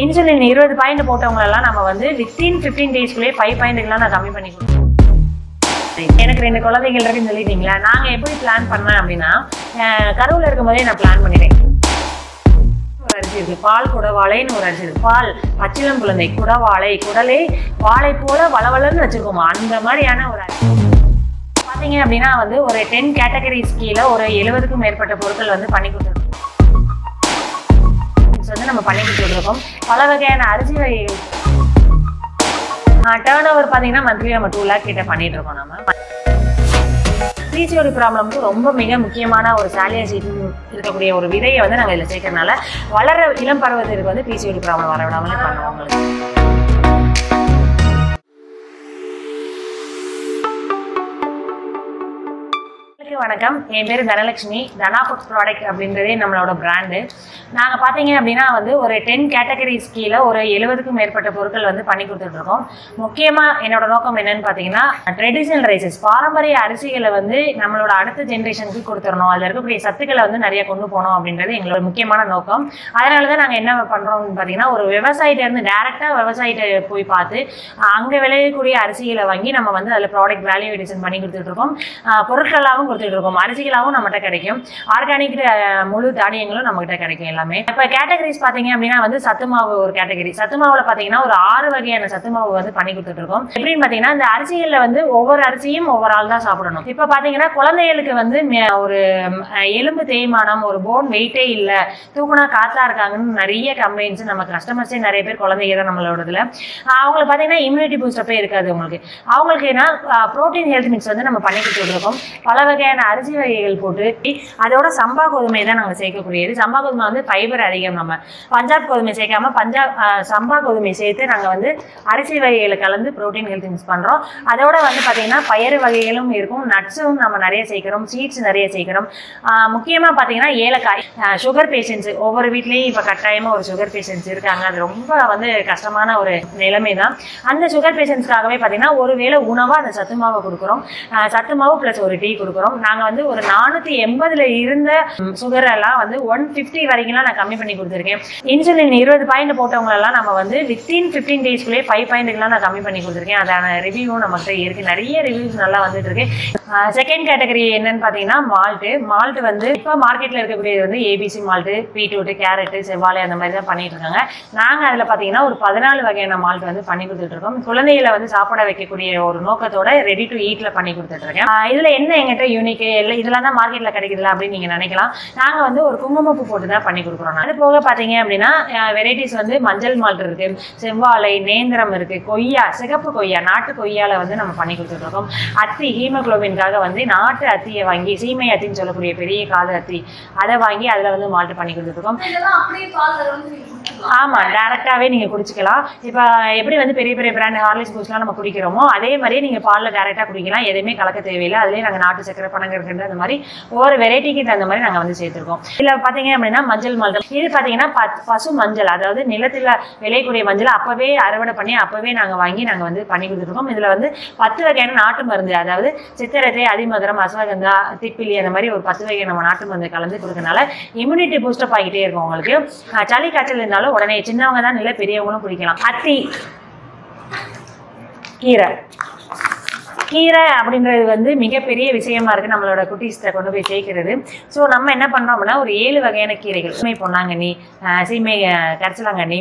Insulin 20 point போட்டவங்களெல்லாம் நம்ம வந்து within 15 டேஸ்க்குள்ளே 5 பாயிண்ட்டுக்கெல்லாம் நான் கம்மி பண்ணி கொடுத்தேன். எனக்கு 2 குழந்தைகள் இருக்குன்னு சொல்லிட்டீங்களா, நாங்கள் எப்படி பிளான் பண்ணேன் அப்படின்னா, கருவில் இருக்கும் போதே நான் பிளான் பண்ணிட்டேன். ஒரு அரிசி இருக்கு, பால் குடவாழைன்னு ஒரு அரிசி இருக்கு. பால் பச்சிளம் குழந்தை குடவாழை, குடலை வாழை போல வளவளன்னு வச்சிருக்கோமா, அந்த மாதிரியான ஒரு அரிசி பார்த்தீங்க அப்படின்னா வந்து ஒரு 10 கேட்டகரிஸ் கீழே ஒரு 70க்கும் மேற்பட்ட பொருட்கள் வந்து பண்ணி கொடுத்துருக்கோம். வந்து நம்ம பண்ணி கொடுத்துருக்கோம். பல வகையான அரிசி வகைகள். டேர்ன் ஓவர் பார்த்தீங்கன்னா மந்த்லி நம்ம 2 lakh கிட்ட பண்ணிட்டு இருக்கோம். நம்ம பிசிஓடி ப்ராப்ளம்க்கு ரொம்ப மிக முக்கியமான ஒரு சாலியாசிட் இருக்கக்கூடிய ஒரு விதையை வந்து நாங்கள் இதில் சேர்க்கறதுனால வளர இளம் பருவத்திற்கு வந்து பிசிஓடி ப்ராப்ளம் வர விடாமலே பண்ணுவோம். உங்களுக்கு வணக்கம், என் பேர் தனலட்சுமி. தனா ஃபுட்ஸ் ப்ராடக்ட் அப்படின்றதே நம்மளோட பிராண்டு. நாங்கள் பார்த்தீங்க அப்படின்னா வந்து ஒரு 10 கேட்டகரிஸ் கீழே ஒரு 70க்கும் மேற்பட்ட பொருட்கள் வந்து பண்ணி கொடுத்துட்ருக்கோம். முக்கியமாக என்னோட நோக்கம் என்னன்னு பார்த்தீங்கன்னா, ட்ரெடிஷ்னல் ரைசஸ் பாரம்பரிய அரிசிகளை வந்து நம்மளோட அடுத்த ஜென்ரேஷனுக்கு கொடுத்துடணும், அதில் இருக்கக்கூடிய சத்துக்களை வந்து நிறைய கொண்டு போகணும் அப்படின்றது எங்களோட முக்கியமான நோக்கம். அதனால தான் நாங்கள் என்ன பண்ணுறோம்னு பார்த்தீங்கன்னா, ஒரு விவசாயிட்டேருந்து டேரெக்டாக விவசாயிட்ட போய் பார்த்து அங்கே விளையக்கூடிய அரிசிகளை வாங்கி நம்ம வந்து அதில் ப்ராடக்ட் வேல்யூ எடிஷன் பண்ணி கொடுத்துட்ருக்கோம். பொருட்களாகவும் கொடுத்துட்ருக்கோம், அரிசிகளாகவும் நம்மகிட்ட கிடைக்கும், ஆர்கானிக் முழு தானியங்களும் நம்மகிட்ட கிடைக்கும் எல்லாமே. இப்போ கேட்டகரிஸ் பார்த்தீங்க அப்படின்னா வந்து சத்து மாவு ஒரு கேட்டகரி. சத்து மாவுல பார்த்தீங்கன்னா ஒரு 6 வகையான சத்து மாவு வந்து பண்ணி கொடுத்துட்டு இருக்கோம். எப்படின்னு பார்த்தீங்கன்னா, இந்த அரிசிகளில் வந்து ஒவ்வொரு அரிசியும் ஒவ்வொரு ஆள் தான் சாப்பிடணும். இப்போ பார்த்தீங்கன்னா குழந்தைகளுக்கு வந்து ஒரு எலும்பு தேய்மானம், ஒரு போன் வெயிட்டே இல்லை, தூக்குனா காத்தா இருக்காங்கன்னு நிறைய கம்ப்ளைண்ட்ஸ் நம்ம கஸ்டமர்ஸே நிறைய பேர் குழந்தைங்க தான் நம்மளோடதுல. அவங்களுக்கு பார்த்தீங்கன்னா இம்யூனிட்டி பூஸ்டப்பே இருக்காது உங்களுக்கு. அவங்களுக்கு ஏன்னா ப்ரோட்டீன் ஹெல்த் மிக்ஸ் வந்து நம்ம பண்ணி கொடுத்துட்டு இருக்கோம். பல வகையான அரிசி வகைகள் போட்டு அதோட சம்பா கோதுமை தான் நாங்கள் சேர்க்கக்கூடியது. சம்பா கோதுமை வந்து ஃபைபர் அதிகம். நம்ம பஞ்சாப் கோதுமை சேர்க்காம சம்பா கோதுமை சேர்த்து நாங்கள் வந்து அரிசி வகைகளை கலந்து ப்ரோட்டீன் ஹெல்த் மிக்ஸ் பண்ணுறோம். அதோட வந்து பார்த்தீங்கன்னா பயறு வகைகளும் இருக்கும், நட்ஸும் நம்ம நிறைய சேர்க்கிறோம், சீட்ஸ் நிறைய சேர்க்கிறோம். முக்கியமாக பார்த்தீங்கன்னா ஏலக்காய். சுகர் பேஷண்ட்ஸ் ஒவ்வொரு வீட்லேயும் இப்போ கட்டாயமாக ஒரு சுகர் பேஷண்ட்ஸ் இருக்காங்க. அது ரொம்ப வந்து கஷ்டமான ஒரு நிலைமை தான். அந்த சுகர் பேஷண்ட்ஸ்க்காகவே பார்த்தீங்கன்னா ஒரு வேளை உணவாக அந்த சத்து மாவை கொடுக்குறோம். சத்து மாவு ப்ளஸ் ஒரு டீ கொடுக்குறோம். நாங்கள் வந்து ஒரு 480 இருந்த சுகர் எல்லாம் வந்து 150 வரைக்கும்லாம் நான் கம்மி பண்ணி கொடுத்துருக்கேன். இன்சுலின் 20 பாயிண்ட் போட்டவங்களெல்லாம் நம்ம வந்து வித்தின் 15 டேஸ்க்குள்ளே 5 பாயிண்ட்டுக்கெல்லாம் நான் கம்மி பண்ணி கொடுத்துருக்கேன். அதான ரிவ்யூவும் நம்மகிட்ட இருக்குது, நிறைய ரிவ்யூஸ் நல்லா வந்துட்டு இருக்கு. செகண்ட் கேட்டகரி என்னன்னு பார்த்தீங்கன்னா மால்ட் வந்து இப்போ மார்க்கெட்டில் இருக்கக்கூடியது வந்து ஏபிசி மால்ட்டு, பீட்ரூட்டு, கேரட்டு, செவ்வாழை அந்த மாதிரி தான் பண்ணிட்டு இருக்காங்க. நாங்கள் அதில் பார்த்தீங்கன்னா ஒரு 14 வகையான மால்ட் வந்து பண்ணி கொடுத்துட்டு இருக்கோம். குழந்தைகளை வந்து சாப்பிட வைக்கக்கூடிய ஒரு நோக்கத்தோட ரெடி டு ஈட்டில் பண்ணி கொடுத்துட்டு இருக்கேன். இதில் என்ன எங்கிட்ட யூனிக் இல்லை, இதெல்லாம் தான் மார்க்கெட்டில் கிடைக்குதுல அப்படின்னு நீங்கள் நினைக்கலாம். நாங்கள் வந்து ஒரு குங்குமப்பூ போட்டு தான் பண்ணி கொடுக்குறோம். அது போக பார்த்தீங்க அப்படின்னா வெரைட்டிஸ் வந்து மஞ்சள் மால்ட் இருக்குது, செவ்வாழை, நேந்திரம் இருக்குது, கொய்யா, சிகப்பு கொய்யா, நாட்டு கொய்யாவில் வந்து நம்ம பண்ணி கொடுத்துட்ருக்கோம். அத்தி ஹீமோக்ளோபின்காக வந்து நாட்டு அத்தியை வாங்கி, சீமை அத்தின்னு சொல்லக்கூடிய பெரிய காது அத்தி, அதை வாங்கி அதில் வந்து மால்ட் பண்ணி கொடுத்துட்ருக்கோம். ஆமாம், டேரெக்டாகவே நீங்கள் குடிச்சிக்கலாம். இப்போ எப்படி வந்து பெரிய பெரிய பிராண்ட் ஹார்லிக்ஸ் பூஸ்ட்லாம் நம்ம குடிக்கிறோமோ அதே மாதிரியே நீங்கள் பாலில் டேரெக்டாக குடிக்கலாம், எதுவுமே கலக்க தேவையில்லை. அதுலேயே நாங்கள் நாட்டு சக்கரை, பனங்கற்கண்டு அந்த மாதிரி ஒவ்வொரு வெரைட்டிக்கு தகுந்த மாதிரி நாங்கள் வந்து சேர்த்துருக்கோம். இதில் பார்த்தீங்க அப்படின்னா மஞ்சள் மால்ட், இது பார்த்தீங்கன்னா பசு மஞ்சள், அதாவது நிலத்தில் விளையக்கூடிய மஞ்சள் அப்போவே அறுவடை பண்ணி அப்போவே நாங்கள் வாங்கி நாங்கள் வந்து பண்ணி கொடுத்துருக்கோம். இதில் வந்து 10 வகையான நாட்டு மருந்து, அதாவது சித்திரத்தை, அதிமதுரம், அஸ்வகந்தா, திப்பிலி அந்த மாதிரி ஒரு 10 வகை நம்ம நாட்டு மருந்து கலந்து கொடுக்கறனால இம்யூனிட்டி பூஸ்டப் ஆகிட்டே இருக்கும். உங்களுக்கு சளி காய்ச்சல் இருந்தாலும் உடனே சின்னவங்க தான் இல்லை பெரியவங்களும் குடிக்கலாம். அத்தி, கீரை அப்படின்றது வந்து மிகப்பெரிய விஷயமா இருக்குது நம்மளோட குட்டீஸ்ட்டை கொண்டு போய் சேர்க்கிறது. ஸோ நம்ம என்ன பண்ணுறோம் அப்படின்னா ஒரு 7 வகையான கீரைகள், சீமை பொன்னாங்கண்ணி, சீமை கரிசலாங்கண்ணி,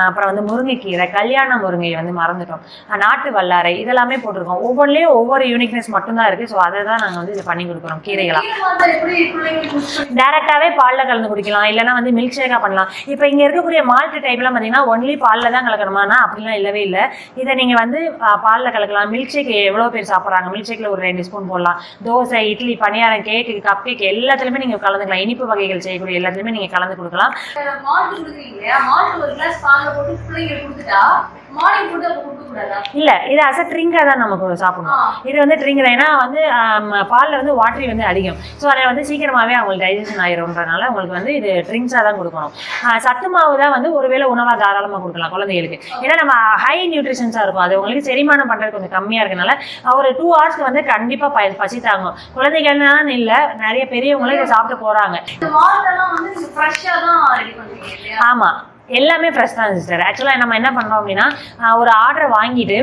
அப்புறம் வந்து முருங்கைக்கீரை, கல்யாண முருங்கை வந்து மறந்துட்டோம், நாட்டு வல்லாரை, இதெல்லாமே போட்டிருக்கோம். ஒவ்வொன்றிலையும் ஒவ்வொரு யூனிக்னஸ் மட்டும்தான் இருக்குது. ஸோ அதை தான் நாங்கள் வந்து இதை பண்ணி கொடுக்குறோம். கீரைகளாக டேரெக்டாகவே பாலில் கலந்து குடிக்கலாம், இல்லைனா வந்து மில்க் ஷேக்காக பண்ணலாம். இப்போ இங்கே இருக்கக்கூடிய மால்ட் டைப்லாம் பார்த்தீங்கன்னா ஒன்லி பாலில் தான் கலக்கணுமானா அப்படிலாம் இல்லவே இல்லை. இதை நீங்கள் வந்து பாலில் கலக்கலாம். மில்க் ஷேக் எவ்வளோ பேர் சாப்பிட்றாங்க, மில்க் ஷேக்கில் ஒரு 2 ஸ்பூன் போடலாம். தோசை, இட்லி, பணியாரம், கேக்கு, கப் கேக் எல்லாத்துலேயுமே நீங்கள் கலந்துக்கலாம். இனிப்பு வகைகள் செய்யக்கூடிய எல்லாத்துலேயுமே நீங்கள் கலந்து கொடுக்கலாம். இல்ல, இது அஸ் அ ட்ரிங்கா தான் நமக்கு சாப்பிடணும். இது வந்து ட்ரிங்க் ஏன்னா வந்து பாலில் வந்து வாட்டரி வந்து அதிகம். ஸோ அதை வந்து சீக்கிரமாகவே அவங்களுக்கு டைஜஷன் ஆயிரும்ன்றனால உங்களுக்கு வந்து இது ட்ரிங்க்ஸாக தான் கொடுக்கணும். சத்து மாவு தான் வந்து ஒருவேளை உணவாக தாராளமாக கொடுக்கலாம் குழந்தைகளுக்கு. ஏன்னா நம்ம ஹை நியூட்ரிஷன்ஸாக இருக்கும், அது உங்களுக்கு செரிமானம் பண்ணுறது கொஞ்சம் கம்மியாக இருக்கனால ஒரு 2 ஹவர்ஸ்க்கு வந்து கண்டிப்பாக பசி தாங்கும். குழந்தைகள்னாலும் இல்லை, நிறைய பெரியவங்களும் இதை சாப்பிட்டு போகிறாங்க. ஆமாம், எல்லாமே ஃப்ரெஷ் தான் சிஸ்டர். ஆக்சுவலாக நம்ம என்ன பண்ணுறோம் அப்படின்னா ஒரு ஆர்டரை வாங்கிட்டு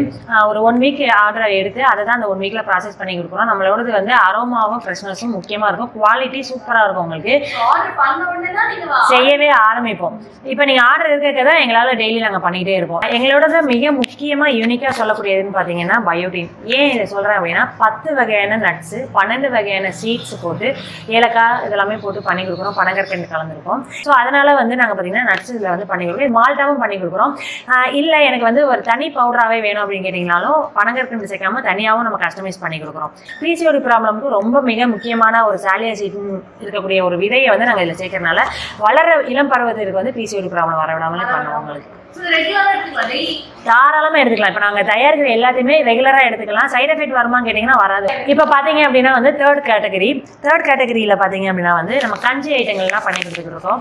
ஒரு 1 வீக் ஆர்டரை எடுத்து அதை தான் அந்த 1 வீக்கில் ப்ராசஸ் பண்ணி கொடுக்குறோம். நம்மளோடது வந்து அரோமாவும் ஃப்ரெஷ்னஸும் முக்கியமாக இருக்கும், குவாலிட்டி சூப்பராக இருக்கும். உங்களுக்கு செய்யவே ஆரம்பிப்போம். இப்போ நீங்கள் ஆர்டர் இருக்கிறத தான் எங்களால் டெய்லி நாங்கள் பண்ணிக்கிட்டே இருப்போம். எங்களோட மிக முக்கியமாக யூனிக்காக சொல்லக்கூடியதுன்னு பார்த்தீங்கன்னா பயோட்டின். ஏன் இதை சொல்கிறேன் அப்படின்னா 10 வகையான நட்ஸு 12 வகையான சீட்ஸ் போட்டு ஏலக்காய் இதெல்லாமே போட்டு பண்ணி கொடுக்குறோம், பனங்கற்கண்டு கலந்துருக்கோம். ஸோ அதனால் வந்து நாங்கள் பார்த்தீங்கன்னா நட்ஸ் இதில் வந்து பண்ணி கொடுக்குறோம், மால்ட்டாவும் பண்ணி கொடுக்குறோம். இல்லை எனக்கு வந்து ஒரு தனி பவுடராகவே வேணும் அப்படின்னு கேட்டிங்கனாலும் பனங்கற்கண்டு சேர்க்காம தனியாகவும் நம்ம கஸ்டமைஸ் பண்ணி கொடுக்குறோம். பிசிஓடி ப்ராப்ளமுக்கு ரொம்ப மிக முக்கியமான ஒரு சாலியா சீட் இருக்கக்கூடிய ஒரு விதையை வந்து நாங்கள் இதில் சேர்க்கறதுனால வளர இளம் பருவத்திற்கு வந்து பிசிஓடி ப்ராப்ளம் வர விடாமலே பண்ணுவோம். உங்களுக்கு தாராளமாக எடுத்துக்கலாம். இப்போ நாங்கள் தயாரிக்கிற எல்லாத்தையுமே ரெகுலராக எடுத்துக்கலாம். சைட் எஃபெக்ட் வருமானு கேட்டிங்கன்னா வராது. இப்போ பார்த்தீங்க அப்படின்னா வந்து தேர்ட் கேட்டகரியில் பார்த்தீங்க அப்படின்னா வந்து நம்ம கஞ்சி ஐட்டங்கள்லாம் பண்ணி கொடுத்துருக்கோம்.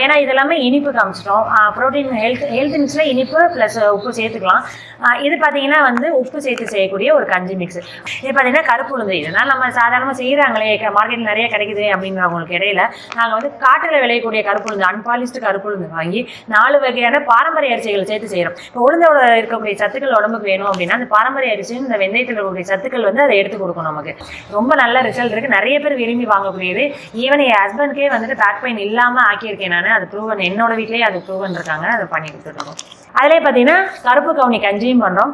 ஏன்னா இதெல்லாமே இனிப்பு காமிச்சிட்டோம். ப்ரோட்டீன் ஹெல்த் மிக்ஸில் இனிப்பு ப்ளஸ் உப்பு சேர்த்துக்கலாம். இது பார்த்தீங்கன்னா வந்து உப்பு சேர்த்து செய்யக்கூடிய ஒரு கஞ்சி மிக்ஸ். இது பார்த்தீங்கன்னா கருப்பு உளுந்து. இதனால் நம்ம சாதாரணமாக செய்கிறாங்களே மார்க்கெட்டில் நிறைய கிடைக்குது அப்படிங்கிறவங்களுக்கு இடையில நாங்கள் வந்து காட்டில் விளையக்கூடிய கருப்பு உளுந்து அன்பாலிஸ்டு கருப்பு உளுந்து வாங்கி 4 வகையான பாரம்பரிய அரிசிகள் சேர்த்து செய்கிறோம். இப்போ உளுந்தோட இருக்கக்கூடிய சத்துக்கள் உடம்புக்கு வேணும் அப்படின்னா அந்த பாரம்பரிய அரிசியும் இந்த வெந்தயத்தில் இருக்கக்கூடிய சத்துக்கள் வந்து அதை எடுத்து கொடுக்கும். நமக்கு ரொம்ப நல்ல ரிசல்ட் இருக்குது. நிறைய பேர் விரும்பி வாங்கக்கூடியது. ஈவன் என் ஹஸ்பண்ட்கே வந்துட்டு பேக் பெயின் இல்லாமல் ஆக்கியிருக்கேன் நான். அது ப்ரூவன், என்னோட வீட்லேயே அது ப்ரூவன் இருக்காங்க. அதை பண்ணி கொடுத்துருக்கோம். அதிலே பார்த்தீங்கன்னா கருப்பு கவுனி கஞ்சியும் பண்ணுறோம்.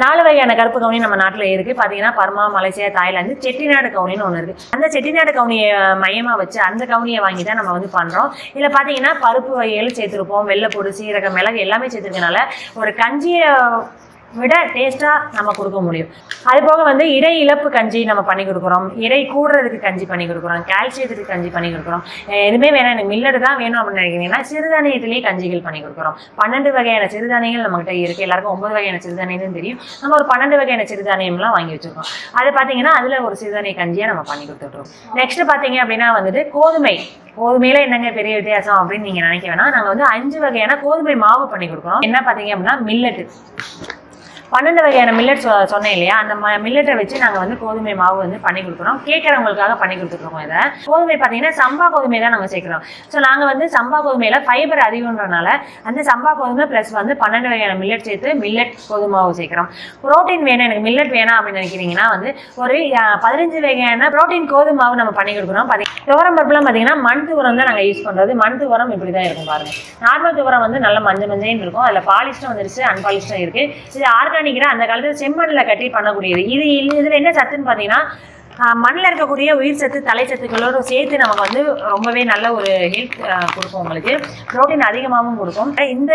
4 வகையான கருப்பு கவுனி நம்ம நாட்டில் இருக்குது. பார்த்தீங்கன்னா பர்மா, மலேசியா, தாய்லாந்து செட்டிநாடு கவுனின்னு ஒன்று இருக்குது. அந்த செட்டிநாடு கவுனியை மையமாக வச்சு அந்த கவுனியை வாங்கி தான் நம்ம வந்து பண்ணுறோம். இதில் பார்த்தீங்கன்னா பருப்பு வகைகள் சேர்த்துருப்போம், வெள்ளைப்பூடு, சீரகம், மிளகு எல்லாமே சேர்த்துருக்கனால ஒரு கஞ்சியை விட டேஸ்ட்டாக நம்ம கொடுக்க முடியும். அது போக வந்து இடை இழப்பு கஞ்சி நம்ம பண்ணி கொடுக்குறோம், இடை கூடுறதுக்கு கஞ்சி பண்ணி கொடுக்குறோம், கால்சியத்துக்கு கஞ்சி பண்ணி கொடுக்குறோம். எதுவுமே வேணாம் எனக்கு மில்லட் தான் வேணும் அப்படின்னு நினைக்கிறீங்கன்னா சிறுதானியத்திலேயே கஞ்சிகள் பண்ணி கொடுக்குறோம். 12 வகையான சிறுதானியங்கள் நம்மகிட்ட இருக்குது. எல்லாருக்கும் 9 வகையான சிறுதானியம் தெரியும். நம்ம ஒரு 12 வகையான சிறுதானியம்லாம் வாங்கி வச்சுருக்கோம். அது பார்த்தீங்கன்னா அதில் ஒரு சிறுதானிய கஞ்சியை நம்ம பண்ணி கொடுத்துட்றோம். நெக்ஸ்ட் பார்த்தீங்க அப்படின்னா வந்துட்டு கோதுமையில என்னங்க பெரிய வித்தியாசம் அப்படின்னு நீங்கள் நினைக்க வேணாம். நாங்கள் வந்து 5 வகையான கோதுமை மாவு பண்ணி கொடுக்குறோம். என்ன பார்த்தீங்க அப்படின்னா மில்லட்டு 12 வகையான மில்லட் சொன்னேன் இல்லையா, அந்த மில்லட்டை வச்சு நாங்கள் வந்து கோதுமை மாவு வந்து பண்ணி கொடுக்குறோம். கேட்குறவங்களுக்காக பண்ணி கொடுத்துருக்கோம். இதை கோதுமை பார்த்தீங்கன்னா சம்பா கோதுமை தான் நாங்கள் சேர்க்குறோம். ஸோ நாங்கள் வந்து சம்பா கோதுமையில் ஃபைபர் அதிகம்ன்றனால அந்த சம்பா கோதுமை ப்ளஸ் வந்து 12 வகையான மில்லட் சேர்த்து மில்லட் கோதுமை மாவு சேர்க்குறோம். ப்ரோட்டீன் வேணும், எனக்கு மில்லட் வேணாம் அப்படின்னு நினைக்கிறீங்கன்னா வந்து ஒரு 15 வகையான ப்ரோட்டீன் கோதுமை மாவு நம்ம பண்ணி கொடுக்குறோம். துவரம் பருப்புலாம் பார்த்தீங்கன்னா மண் துவரம் தான் நாங்கள் யூஸ் பண்ணுறது. மண் துவரம் இப்படி தான் இருக்கும் பாருங்கள். நார்மல் துவரம் வந்து நல்ல மஞ்சள்னு இருக்கும். அதில் பாலிஸ்டும் வந்துருச்சு, அன்பாலிஸ்டும் இருக்குது. இது அந்த காலத்தில் செம்மண்ணில் கட்டி பண்ணக்கூடியது. இதில் என்ன சத்துன்னு பார்த்தீங்கன்னா மண்ணில் இருக்கக்கூடிய உயிர் சத்து தலை சத்துக்களோடு சேர்த்து நமக்கு வந்து ரொம்பவே நல்ல ஒரு ஹெல்த் கொடுக்கும். உங்களுக்கு ப்ரோட்டீன் அதிகமாகவும் கொடுக்கும். இந்த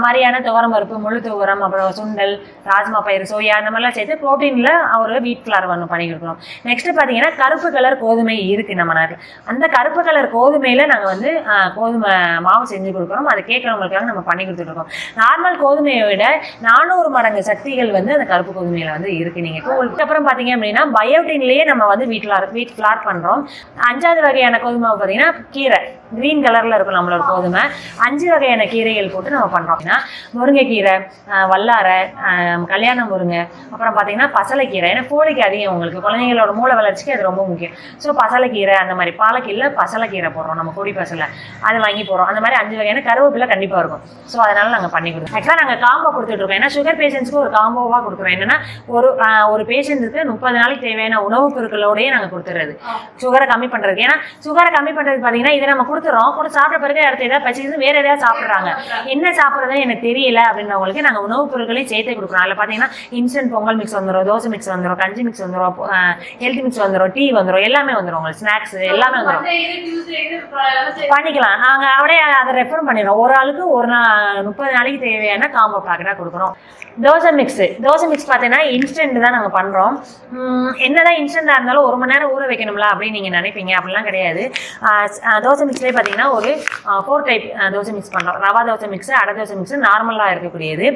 மாதிரியான துவரம் பருப்பு, முழு துவரம், அப்புறம் சுண்டல், ராஜ்மா பயிர், சோயா அந்த மாதிரிலாம் சேர்த்து ப்ரோட்டீனில் ஒரு வீட் ஃப்ளார் ஒன்று பண்ணி கொடுக்குறோம். நெக்ஸ்ட்டு பார்த்தீங்கன்னா கருப்பு கலர் கோதுமை இருக்குது நம்ம நாட்டில். அந்த கருப்பு கலர் கோதுமையில் நாங்கள் வந்து கோதுமை மாவு செஞ்சு கொடுக்குறோம். அது கேட்குறவங்களுக்காக நம்ம பண்ணி கொடுத்துட்ருக்கோம். நார்மல் கோதுமையை விட 400 மடங்கு சக்திகள் வந்து அந்த கருப்பு கோதுமையில் வந்து இருக்குது. நீங்கள் அப்புறம் பார்த்தீங்க அப்படின்னா பயோட்டின்லேயே நம்ம வந்து வீட் ஃப்ளார் பண்ணுறோம். 5வது வகையான கோதுமை பார்த்தீங்கன்னா கீரை கிரீன் கலரில் இருக்கும் நம்மளோட கோதுமை. 5 வகையான கீரைகள் போட்டு நம்ம பண்ணுறோம். அப்படின்னா முருங்கைக்கீரை, வல்லாரை, கல்யாண முருங்கை, அப்புறம் பார்த்தீங்கன்னா பசலைக்கீரை. ஏன்னா கோழிக்கு அதிகம் உங்களுக்கு குழந்தைங்களோட மூளை வளர்ச்சிக்கு அது ரொம்ப முக்கியம். ஸோ பசலைக்கீரை அந்த மாதிரி பாலக்கீரையில் பசலைக்கீரை போடுறோம், நம்ம கொடி பசலை அது வாங்கி போடுறோம். அந்த மாதிரி 5 வகையான கருவேப்பிலை கண்டிப்பாக இருக்கும். ஸோ அதனால் நாங்கள் பண்ணி கொடுக்குறோம். ஆக்சுவலாக நாங்கள் காம்போ கொடுத்துட்ருக்கோம். ஏன்னா சுகர் பேஷண்ட்ஸ்க்கு ஒரு காம்போவாக கொடுக்குறோம். என்னென்னா ஒரு பேஷண்ட்டுக்கு 30 நாளைக்கு தேவையான உணவுப் பொருட்களோடய நாங்கள் கொடுத்துறது சுகரை கம்மி பண்ணுறதுக்கு. ஏன்னா சுகரை கம்மி பண்ணுறது பார்த்தீங்கன்னா இதை நம்ம கொடுத்துறோம், கூட சாப்பிட்ட பிறகு அடுத்து ஏதாவது பசிக்குது வேறு எதாவது சாப்பிட்றாங்க, என்ன சாப்பிட்றதுன்னு எனக்கு தெரியல அப்படின்றவங்களுக்கு நாங்கள் உணவுப் பொருட்களையும் சேர்த்து கொடுக்குறோம். அதில் பார்த்தீங்கன்னா இன்ஸ்டன்ட் பொங்கல் மிக்ஸ் வந்துடும், தோசை மிக்ஸ் வந்துடும், கஞ்சி மிக்ஸ் வந்துடும், ஹெல்த் மிக்ஸ் வந்துடும், டீ வந்துடும், எல்லாமே வந்துடும். உங்களுக்கு ஸ்நாக்ஸ் எல்லாமே வந்துடும், பண்ணிக்கலாம். நாங்கள் அப்படியே அதை ரெஃபர் பண்ணிடுறோம். ஒரு ஆளுக்கு 30 நாளைக்கு தேவையான காம்போ பேக்கெட்டாக கொடுக்குறோம். தோசை மிக்ஸ் பார்த்தீங்கன்னா இன்ஸ்டன்ட் தான் நாங்கள் பண்ணுறோம். என்னதான் இன்ஸ்டன்ட்டாக இருந்தாலும் 1 மணி நேரம் ஊற வைக்கணும்ல அப்படின்னு நீங்கள் நினைப்பீங்க. அப்படிலாம் கிடையாது. தோசை மிக்ஸ்லேயே பார்த்தீங்கன்னா ஒரு 4 டைப் தோசை மிக்ஸ் பண்ணுறோம். ரவா தோசை மிக்ஸு, அடை தோசை மிக்ஸு, நார்மலாக இருக்கக்கூடியது.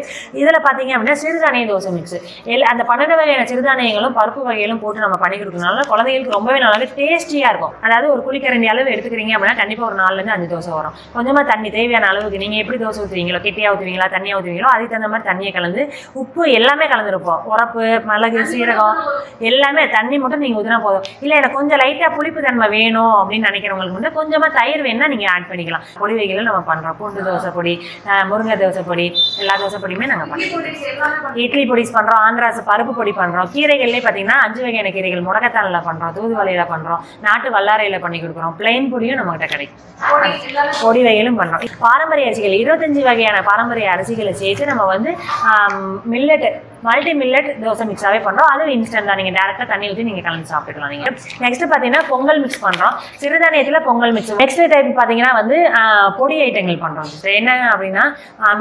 இதில் பார்த்தீங்க அப்படின்னா சிறுதானிய தோசை மிக்ஸு. அந்த 12 வகையான சிறுதானியங்களும் பருப்பு வகைகளும் போட்டு நம்ம பண்ணி கொடுக்கறதுனால குழந்தைகளுக்கு ரொம்பவே நல்லாவே டேஸ்டியாக இருக்கும். அதாவது ஒரு குழிக்கரண்டி அளவு எடுத்துக்கிறீங்க அப்படின்னா கண்டிப்பாக ஒரு 4லேருந்து 5 தோசை வரும். கொஞ்சமாக தண்ணி தேவையான அளவுக்கு நீங்கள் எப்படி தோசை ஊற்றுவீங்களோ, கெட்டியாக ஊற்றுவீங்களா, தண்ணியாக ஊற்றுவீங்களோ அதுக்கு தகுந்த மாதிரி தண்ணியை கலந்து உப்பு எல்லாமே கலந்துருப்போம். உரப்பு, மிளகு, சீரகம் எல்லாமே தண்ணி மட்டும் மட்டும் நீங்கள் ஊற்றினா போதும். இல்லை எனக்கு கொஞ்சம் லைட்டாக புளிப்பு தன்மை வேணும் அப்படின்னு நினைக்கிறவங்களுக்கு வந்து கொஞ்சமாக தயிர் வேணும்னா நீங்கள் ஆட் பண்ணிக்கலாம். பொடி வகைகளும் நம்ம பண்ணுறோம். பூண்டு தோசை பொடி, முருங்கை தோசை பொடி, எல்லா தோசை பொடியுமே நாங்கள் பண்ணுறோம். இட்லி பொடிஸ் பண்ணுறோம், ஆந்திராஸ் பருப்பு பொடி பண்ணுறோம். கீரைகள்லேயே பார்த்தீங்கன்னா 5 வகையான கீரைகள் முடக்கத்தானில் பண்ணுறோம், தூதுவளையில் பண்ணுறோம், நாட்டு வல்லாரையில் பண்ணி கொடுக்குறோம். பிளெயின் பொடியும் நம்மகிட்ட கிடைக்கும். பொடி வகைகளும் பண்ணுறோம். பாரம்பரிய அரிசிகள் 25 வகையான பாரம்பரிய அரிசிகளை சேர்த்து நம்ம வந்து மில்லட் மல்டி மில்லட் தோசை மிக்ஸாகவே பண்ணுறோம். அதுவும் இன்ஸ்டன்ட் தான். நீங்கள் டேரெக்டாக தண்ணி ஊற்றி நீங்கள் கலந்து சாப்பிட்டுக்கலாம். நீங்கள் நெக்ஸ்ட் பார்த்தீங்கன்னா பொங்கல் மிக்ஸ் பண்ணுறோம். சிறுதானியத்தில் பொங்கல் மிக்ஸ். நெக்ஸ்ட் டைப் பார்த்தீங்கன்னா வந்து பொடி ஐட்டங்கள் பண்ணுறோம். என்ன அப்படின்னா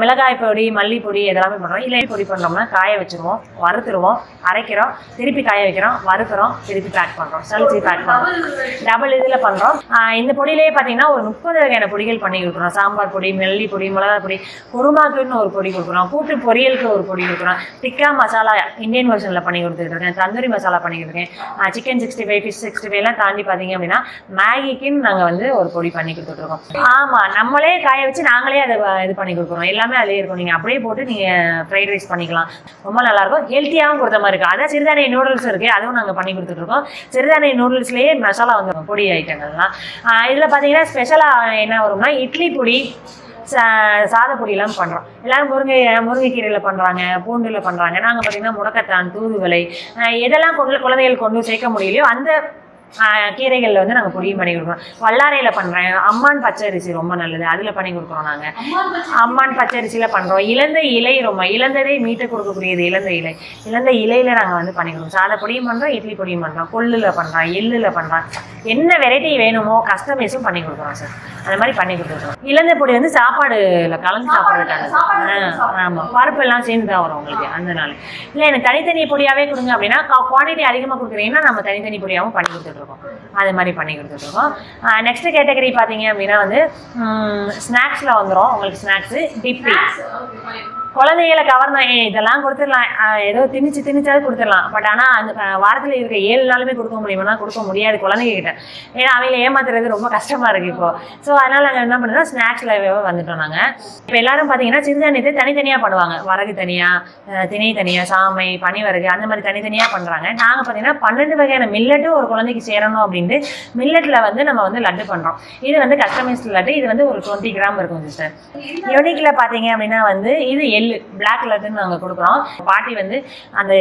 மிளகாய் பொடி, மல்லிப்பொடி இதெல்லாமே பண்ணுறோம். இல்லை பொடி பண்ணுறோம்னா காய வச்சுருவோம், வறுத்துருவோம், அரைக்கிறோம், திருப்பி காய வைக்கிறோம், வறுக்கிறோம், திருப்பி பேக் பண்ணுறோம், சளிச்சு பேக் பண்ணுறோம். டபுள் இதில் பண்ணுறோம். இந்த பொடியிலே பார்த்தீங்கன்னா ஒரு 30 வகையான பொடிகள் பண்ணி கொடுக்குறோம். சாம்பார் பொடி, மல்லி பொடி, மிளகாய் பொடி, குருமாக்குன்னு ஒரு பொடி கொடுக்குறோம், கூட்டு பொரியலுக்கு ஒரு பொடி கொடுக்குறோம், டிக்கா மசாலா இந்தியன் வெர்ஷனில் பண்ணி கொடுத்துருக்கேன், தந்தூரி மசாலா பண்ணி கொடுத்துருக்கேன், சிக்கன் 65, ஃபிஷ் 65 தாண்டி பார்த்தீங்க அப்படின்னா மேகிக்குன்னு நாங்கள் வந்து ஒரு பொடி பண்ணி கொடுத்துட்ருக்கோம். ஆமாம், நம்மளே காய வச்சு நாங்களே அதை இது பண்ணி கொடுக்குறோம். எல்லாமே அதிலே இருக்கும். நீங்கள் அப்படியே போட்டு நீங்கள் ஃப்ரைட் ரைஸ் பண்ணிக்கலாம். ரொம்ப நல்லாயிருக்கும். ஹெல்த்தியாகவும் கொடுத்த மாதிரி இருக்கும். அதான் சிறுதானிய நூடுல்ஸ் இருக்குது, அதுவும் நாங்கள் பண்ணி கொடுத்துட்ருக்கோம். சிறுதானிய நூடுல்ஸ்லேயே மசாலா வந்துடும், பொடி ஐட்டங்கள்லாம். இதில் பார்த்தீங்கன்னா ஸ்பெஷலாக என்ன வரும்னா இட்லி பொடி, சாத பொடியெல்லாம் பண்ணுறோம். எல்லோரும் முருங்கைக்கீரையில் பண்ணுறாங்க, பூண்டில் பண்ணுறாங்க. நாங்கள் பார்த்திங்கன்னா முடக்கத்தான், தூதுவளை, எதெல்லாம் குழந்தைகள் கொண்டு சேர்க்க முடியலையோ அந்த கீரைகளில் வந்து நாங்கள் பொடியும் பண்ணி கொடுக்குறோம். வல்லாரையில் பண்ணுறேன். அம்மான் பச்சரிசி ரொம்ப நல்லது, அதில் பண்ணி கொடுக்குறோம். நாங்கள் அம்மான் பச்சரிசியில் பண்ணுறோம். இழந்த இலை, ரொம்ப இழந்ததே மீட்டு கொடுக்கக்கூடியது இழந்த இலையில் நாங்கள் வந்து பண்ணி கொடுக்குறோம். சாத பொடியும் பண்ணுறோம், இட்லி பொடியும் பண்ணுறோம், கொள்ளில் பண்ணுறோம், எள்ளில் பண்ணுறோம். என்ன வெரைட்டி வேணுமோ கஸ்டமைஸும் பண்ணி கொடுக்குறோம் சார். அந்த மாதிரி பண்ணி கொடுத்துருக்கோம். இழந்த பொடி வந்து சாப்பாடில் கலந்து சாப்பிட்றதுக்காக. ஆமாம், பருப்பு எல்லாம் சேர்ந்து தான் வரும் உங்களுக்கு. அதனால இல்லை எனக்கு தனித்தனி பொடியாகவே கொடுங்க அப்படின்னா குவான்டிட்டி அதிகமாக கொடுக்குறீங்கன்னா நம்ம தனித்தனி பொடியாகவும் பண்ணி கொடுத்துருக்கோம். அது மாதிரி பண்ணி கொடுத்துட்ருக்கோம். நெக்ஸ்ட் கேட்டகரி பார்த்தீங்க அப்படின்னா வந்து ஸ்நாக்ஸில் வந்துடும். உங்களுக்கு ஸ்நாக்ஸு டிப்பி குழந்தைகளை கவர்ந்தோம். இதெல்லாம் கொடுத்துடலாம், ஏதோ திணிச்சாவது கொடுத்துடலாம். பட் ஆனால் அந்த வாரத்தில் இருக்க 7 நாளுமே கொடுக்க முடியுமா? கொடுக்க முடியாது குழந்தைகிட்ட. ஏன்னா அவங்கள ஏமாத்துறது ரொம்ப கஷ்டமாக இருக்குது இப்போது. ஸோ அதனால் நாங்கள் என்ன பண்ணுறோம், ஸ்நாக்ஸில் வந்துட்டோம். நாங்கள் இப்போ எல்லோரும் பார்த்தீங்கன்னா சிறுதானியத்தை தனித்தனியாக பண்ணுவாங்க. வரகு தனியாக, திணை தனியாக, சாமை, பனிவரகு அந்த மாதிரி தனித்தனியாக பண்ணுறாங்க. நாங்கள் பார்த்தீங்கன்னா 12 வகையான மில்லட்டும் ஒரு குழந்தைக்கு சேரணும் அப்படின்ட்டு மில்லட்டில் வந்து நம்ம வந்து லட்டு பண்ணுறோம். இது வந்து கஸ்டமைஸ்ட் லட்டு. இது வந்து ஒரு 20 கிராம் இருக்கும் சிஸ்டர். யூனிக்கில் பார்த்தீங்க அப்படின்னா வந்து இது பிளாக் லட்டுன்னு நாங்கள் கொடுக்குறோம். பாட்டி வந்து அந்த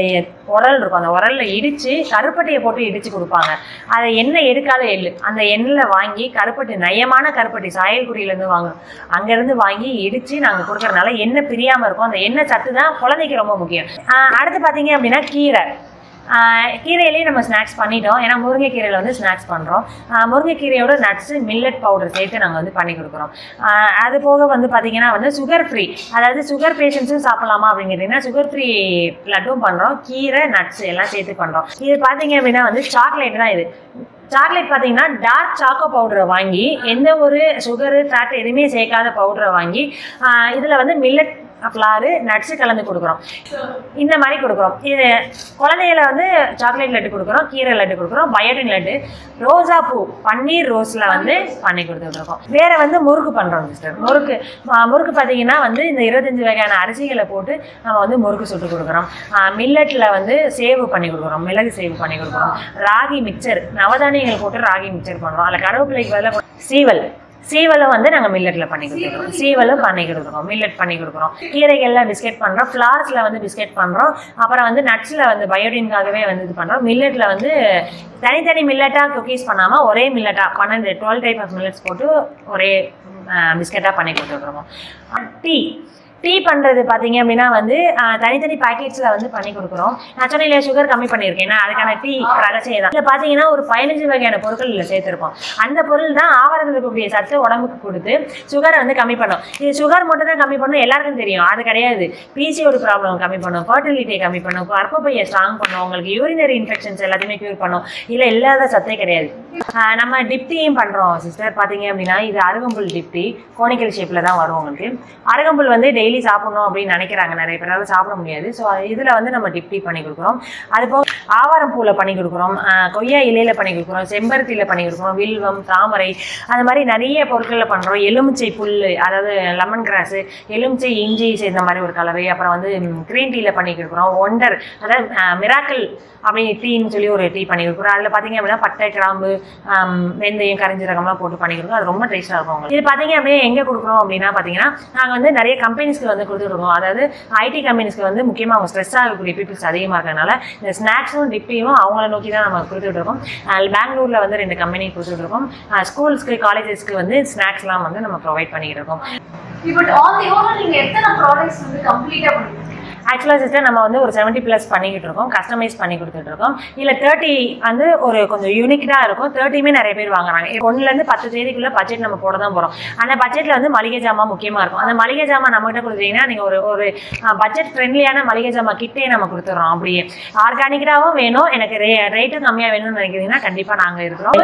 உரல் இருக்கும், அந்த உரலில் இடித்து கருப்பட்டியை போட்டு இடித்து கொடுப்பாங்க. அதை எண்ணெய் எடுக்காத எள்ளு, அந்த எண்ணெயில் வாங்கி கருப்பட்டி, நயமான கருப்பட்டி சாயல்குடியிலேருந்து வாங்கணும். அங்கேருந்து வாங்கி இடித்து நாங்கள் கொடுக்குறதுனால எண்ணெய் பிரியாமல் இருக்கும். அந்த எண்ணெய் சத்து தான் குழந்தைக்கு ரொம்ப முக்கியம். அடுத்து பார்த்தீங்க அப்படின்னா கீரையிலேயே நம்ம ஸ்நாக்ஸ் பண்ணிட்டோம். ஏன்னா முருங்கைக்கீரையில் வந்து ஸ்நாக்ஸ் பண்ணுறோம். முருங்கைக்கீரையோட நட்ஸு, மில்லட் பவுடர் சேர்த்து நாங்கள் வந்து பண்ணி கொடுக்குறோம். அது போக வந்து பார்த்திங்கன்னா வந்து சுகர் ஃப்ரீ, அதாவது சுகர் பேஷண்ட்ஸும் சாப்பிட்லாமா அப்படின்னு கேட்டிங்கன்னா சுகர் ஃப்ரீ லட்டும் பண்ணுறோம். கீரை, நட்ஸ் எல்லாம் சேர்த்து பண்ணுறோம். இது பார்த்தீங்க அப்படின்னா வந்து சாக்லேட் தான். இது சாக்லேட் பார்த்தீங்கன்னா டார்க் சாக்கோ பவுடரை வாங்கி, எந்த ஒரு சுகரு, ஃபேட் எதுவுமே சேர்க்காத பவுடரை வாங்கி இதில் வந்து மில்லட் ஃப்ளாரு, நட்ஸு கலந்து கொடுக்குறோம். இந்த மாதிரி கொடுக்குறோம். இது குழந்தைகளை வந்து சாக்லேட் லட்டு கொடுக்குறோம், கீரை லட்டு கொடுக்குறோம், பயோட்டின் லட்டு, ரோஜா பூ, பன்னீர் ரோஸில் வந்து பண்ணி கொடுத்துட்ருக்கோம். வேறு வந்து முறுக்கு பண்ணுறோம் சிஸ்டர். முறுக்கு பார்த்தீங்கன்னா வந்து இந்த 25 வகையான அரிசிகளை போட்டு நம்ம வந்து முறுக்கு சுட்டு கொடுக்குறோம். மில்லட்டில் வந்து சேவு பண்ணி கொடுக்குறோம், மிளகு சேவு பண்ணி கொடுக்குறோம். ராகி மிக்சர், நவதானியங்கள் போட்டு ராகி மிக்சர் பண்ணுறோம். அதில் கருவேப்பிலைக்கு பதிலாக சீவலும் வந்து நாங்கள் மில்லட்டில் பண்ணி கொடுத்துருக்கோம். சீவலும் பண்ணி கொடுக்குறோம், மில்லட் பண்ணி கொடுக்குறோம். கீரைகளில் பிஸ்கெட் பண்ணுறோம், ஃப்ளார்ஸில் வந்து பிஸ்கெட் பண்ணுறோம். அப்புறம் வந்து நட்ஸில் வந்து பயோட்டின்காகவே வந்து இது பண்ணுறோம். மில்லட்டில் வந்து தனித்தனி மில்லட்டாக குக்கீஸ் பண்ணாமல் ஒரே மில்லட்டாக 12 டைப் ஆஃப் மில்லட்ஸ் போட்டு ஒரே பிஸ்கெட்டாக பண்ணி கொடுத்துருக்குறோம். டீ பண்ணுறது பார்த்தீங்க அப்படின்னா வந்து தனித்தனி பேக்கெட்ஸில் வந்து பண்ணி கொடுக்குறோம். நான் சொன்ன சுகர் கம்மி பண்ணியிருக்கேன், அதுக்கான டீ ரகசியம் தான். இதில் பார்த்தீங்கன்னா ஒரு 15 வகையான பொருட்கள் இதில் சேர்த்துருப்போம். அந்த பொருள் தான் ஆவாரத்தில் இருக்கக்கூடிய சத்து உடம்புக்கு கொடுத்து சுகரை வந்து கம்மி பண்ணும். இது சுகர் மட்டும் தான் கம்மி பண்ணும் எல்லாருக்கும் தெரியும், அது கிடையாது. பிசிஓடி ப்ராப்ளம் கம்மி பண்ணும், ஃபர்டிலிட்டியை கம்மி பண்ணும், கர்ப்பப்பையை ஸ்ட்ராங் பண்ணும், உங்களுக்கு யூரினரி இன்ஃபெக்ஷன்ஸ் எல்லாத்தையுமே க்யூர் பண்ணும். இதில் இல்லாத சத்தே கிடையாது. நம்ம டிப்டியும் பண்ணுறோம் சிஸ்டர். பார்த்தீங்க அப்படின்னா இது அருகம்புல் டிப்டி, கோணிக்கல் ஷேப்பில் தான் வரும் உங்களுக்கு. அருகம்புல் வந்து டெய்லி டெய்லி சாப்பிடணும் அப்படின்னு நினைக்கிறாங்க நிறைய பேரால் சாப்பிட முடியாது. ஸோ இதில் வந்து நம்ம டிப் டீ பண்ணி கொடுக்குறோம். அதுபோக ஆவாரம் பூவில் பண்ணி கொடுக்குறோம், கொய்யா இலையில் பண்ணி கொடுக்குறோம், செம்பருத்தியில் பண்ணி கொடுக்குறோம், வில்வம், தாமரை, அந்த மாதிரி நிறைய பொருட்களில் பண்ணுறோம். எலுமிச்சை புல், அதாவது லெமன் கிராஸு, எலுமிச்சை இஞ்சி சேர்ந்த மாதிரி ஒரு கலவை. அப்புறம் வந்து க்ரீன் டீயில் பண்ணி கொடுக்குறோம். ஒண்டர், அதாவது மிராக்கிள் அப்படின்னு டீன்னு சொல்லி ஒரு டீ பண்ணி கொடுக்குறோம். அதில் பார்த்தீங்க அப்படின்னா பட்டை, கிராம்பு, வெந்தயம், கரிஞ்சீரகம்லாம் போட்டு பண்ணி கொடுக்குறோம். அது ரொம்ப டேஸ்ட்டாக இருக்கும் உங்களுக்கு. இது பார்த்தீங்க அப்படியே எங்கே கொடுக்குறோம் அப்படின்னா பார்த்தீங்கன்னா நாங்கள் வந்து நிறைய கம்பெனிஸ்க்கு வந்து கொடுத்துருக்கோம். அதாவது ஐடி கம்பெனிஸ்க்கு வந்து முக்கியமாக அவங்க ஸ்ட்ரெஸ் ஆகக்கூடிய பீப்புள்ஸ் அதிகமாக இருக்கிறதுனால இந்த ஸ்நாக்ஸும் டிப்பையும் அவங்கள நோக்கி தான் நம்ம கொடுத்துட்ருக்கோம். பெங்களூரில் வந்து 2 கம்பெனி கொடுத்துட்ருக்கோம். ஸ்கூல்ஸ்க்கு, காலேஜஸ்க்கு வந்து ஸ்நாக்ஸ்லாம் வந்து நம்ம ப்ரொவைட் பண்ணிக்கிட்டு இருக்கோம். ஆக்சுவலாக சிஸ்டர் நம்ம வந்து ஒரு 70+ பண்ணிக்கிட்டு இருக்கோம், கஸ்டமைஸ் பண்ணி கொடுத்துட்டு இருக்கோம். இல்லை 30 வந்து ஒரு கொஞ்சம் யூனிக்காக இருக்கும். 30மே நிறைய பேர் வாங்குறாங்க. 1லேருந்து 10 தேதிக்குள்ளே பட்ஜெட் நம்ம போட தான் போகிறோம். அந்த பட்ஜெட்டில் வந்து மளிகை ஜாமான் முக்கியமாக இருக்கும். அந்த மளிகை ஜாமான் நம்மகிட்ட கொடுத்தீங்கன்னா நீங்கள் ஒரு பட்ஜெட் ஃப்ரெண்ட்லியான மளிகை ஜாமான் கிட்டே நம்ம கொடுத்துட்றோம். அப்படியே ஆர்கானிக்காகவும் வேணும், எனக்கு ரேட்டும் கம்மியாக வேணும்னு நினைக்கிறீங்கன்னா கண்டிப்பாக நாங்கள் இருக்கிறோம்.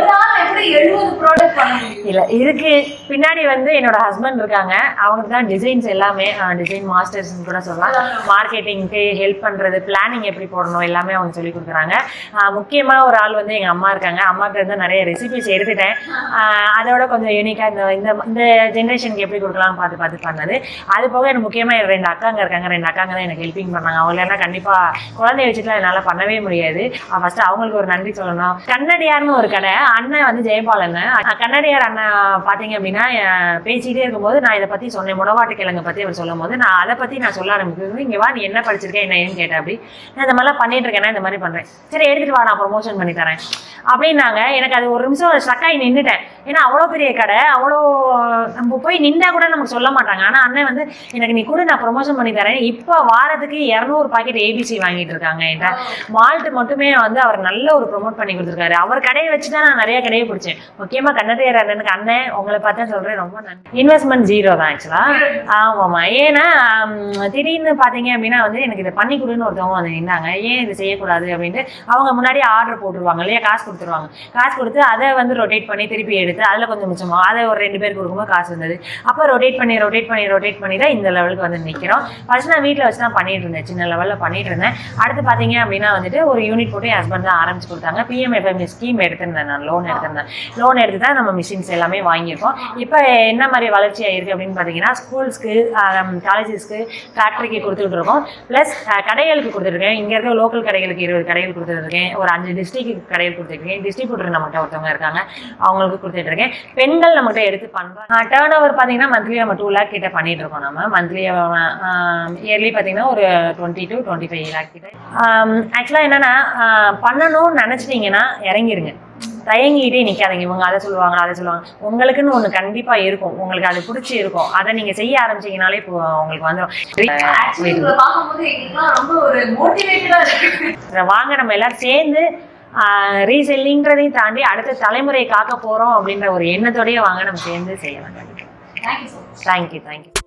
இல்லை இருக்கு, பின்னாடி வந்து என்னோட ஹஸ்பண்ட் இருக்காங்க. அவங்களுக்கு தான் டிசைன்ஸ் எல்லாமே, டிசைன் மாஸ்டர்ஸ்ன்னு கூட சொல்லலாம். மார்க்கெட்டிங்க்கு ஹெல்ப் பண்ணுறது, பிளானிங் எப்படி போடணும் எல்லாமே அவங்க சொல்லி கொடுக்குறாங்க. முக்கியமாக ஒரு ஆள் வந்து எங்கள் அம்மா இருக்காங்க. அம்மாக்கிட்ட இருந்து நிறைய ரெசிபிஸ் எடுத்துட்டேன். அதோட கொஞ்சம் யூனிக்காக இந்த ஜென்ரேஷனுக்கு எப்படி கொடுக்கலாம்னு பார்த்து பண்ணது. அது போக எனக்கு முக்கியமாக 2 அக்காங்க இருக்காங்க. 2 அக்காங்க தான் எனக்கு ஹெல்ப்பிங் பண்ணாங்க. அவங்கள கண்டிப்பாக குழந்தைய வச்சுட்டுலாம் என்னால் பண்ணவே முடியாது. ஃபஸ்ட்டு அவங்களுக்கு ஒரு நன்றி சொல்லணும். கண்ணடியார்னு ஒரு கடை, அண்ணன் வந்து ஜெயபாலன். கண்ணடியார் அண்ணன் பார்த்தீங்க அப்படின்னா பேசிக்கிட்டே இருக்கும்போது நான் இதை பற்றி சொன்னேன், முடவாட்டு கிழங்கு பற்றி அவர் சொல்லும் போது நான் அதை பற்றி நான் சொல்ல ஆரம்பிக்கிறது. இங்கே வா, நீ என்ன படிச்சிருக்கேன் என்ன ஏன்னு கேட்டேன். அப்படி நான் இந்த மாதிரிலாம் பண்ணிட்டு இருக்கேன், இந்த மாதிரி பண்ணுறேன், சரி எடுத்துகிட்டு வா, நான் ப்ரொமோஷன் பண்ணி தரேன் அப்படின்னாங்க. எனக்கு அது ஒரு நிமிஷம் ஸ்ட்ரக்காகி நின்றுட்டேன். ஏன்னா அவ்வளோ பெரிய கடை, அவ்வளோ நம்ம போய் நின்றா கூட நமக்கு சொல்ல மாட்டாங்க. ஆனால் அண்ணன் வந்து எனக்கு நீ கூட நான் ப்ரொமோஷன் பண்ணி தரேன். இப்போ வாரத்துக்கு 200 பாக்கெட் ஏபிசி வாங்கிட்டு இருக்காங்க. என்கிட்ட மால்ட் மட்டுமே வந்து அவர் நல்ல ஒரு ப்ரொமோட் பண்ணி கொடுத்துருக்காரு. அவர் கடையை வச்சு தான் நான் நிறைய கடையை பிடிச்சேன். முக்கியமாக கண்ணடியார் அண்ணனுக்கு அண்ணன் உங்களை பார்த்தா சொல்கிறேன், ரொம்ப நன்றி. இன்வெஸ்ட்மெண்ட் 0 தான் ஆக்சுவலாக. ஆமாம்மா, ஏன்னா திடீர்னு பார்த்தீங்க அப்படின்னா வந்து எனக்கு இதை பண்ணி கொடுன்னு ஒருத்தவங்க வந்து நின்னாங்க. ஏன் இது செய்யக்கூடாது அப்படின்ட்டு அவங்க முன்னாடி ஆர்டர் போட்டுருவாங்க இல்லையா, காசு கொடுத்துருவாங்க. காசு கொடுத்து அதை வந்து ரொட்டேட் பண்ணி திருப்பி எடுத்து அதில் கொஞ்சம் மிச்சமாக அதை ஒரு 2 பேர் கொடுக்கும்போது காசு வந்தது. அப்போ ரொட்டேட் பண்ணி தான் இந்த லெவலுக்கு வந்து நிற்கிறோம். ஃபர்ஸ்ட் நான் வீட்டில் வச்சு தான் பண்ணிட்டு இருந்தேன், சின்ன லெவலில் பண்ணிட்டு இருந்தேன். அடுத்து பார்த்தீங்க அப்படின்னா வந்துட்டு ஒரு யூனிட் போட்டு என் ஹஸ்பண்ட் தான் ஆரம்பிச்சு கொடுத்தாங்க. PMFME ஸ்கீம் எடுத்திருந்தேன், நான் லோன் எடுத்து தான் நம்ம மிஷின்ஸ் எல்லாமே வாங்கியிருக்கோம். இப்போ என்ன மாதிரி வளர்ச்சி ஆகிருக்கு அப்படின்னு பார்த்தீங்கன்னா ஸ்கூல்ஸ்க்கு, காலேஜஸ்க்கு, ஃபேக்ட்ரிக்கு கொடுத்துட்டு இருக்கோம். ப்ளஸ் கடைகளுக்கு கொடுத்துருக்கேன். இங்கே இருக்க லோக்கல் கடைகளுக்கு 20 கடைகள் கொடுத்துருக்கேன். ஒரு 5 டிஸ்ட்ரிக்ட் கடைகள் கொடுத்துருக்கேன். டிஸ்ட்ரிபியூட்டர் நம்மகிட்ட ஒருத்தவங்க இருக்காங்க, அவங்களுக்கு கொடுத்துட்டு இருக்கேன். பெண்கள் நம்மகிட்ட எடுத்து பண்ணுறோம். டேர்ன் ஓவர் பார்த்தீங்கன்னா மந்த்லி நம்ம 2 lakh கிட்ட பண்ணிட்டு இருக்கோம். நம்ம மந்த்லி இயர்லி பார்த்தீங்கன்னா ஒரு 20 to 25 lakh கிட்ட. ஆக்சுவலாக என்னன்னா பண்ணணும்னு நினச்சிட்டிங்கன்னா இறங்கிருங்க, தயங்கிட்டே நிற்காதீங்க. இவங்க அதை சொல்லுவாங்க. உங்களுக்குன்னு ஒன்று கண்டிப்பாக இருக்கும், உங்களுக்கு அது பிடிச்சி இருக்கும். அதை நீங்கள் செய்ய ஆரம்பிச்சிங்கனாலே இப்போ உங்களுக்கு வந்துடும். வாங்க நம்ம எல்லாரும் சேர்ந்து ரீசெல்லிங்கிறதையும் தாண்டி அடுத்த தலைமுறையை காக்க போகிறோம் அப்படின்ற ஒரு எண்ணத்தோடய வாங்க நம்ம சேர்ந்து செய்யலாம். தேங்க்யூ.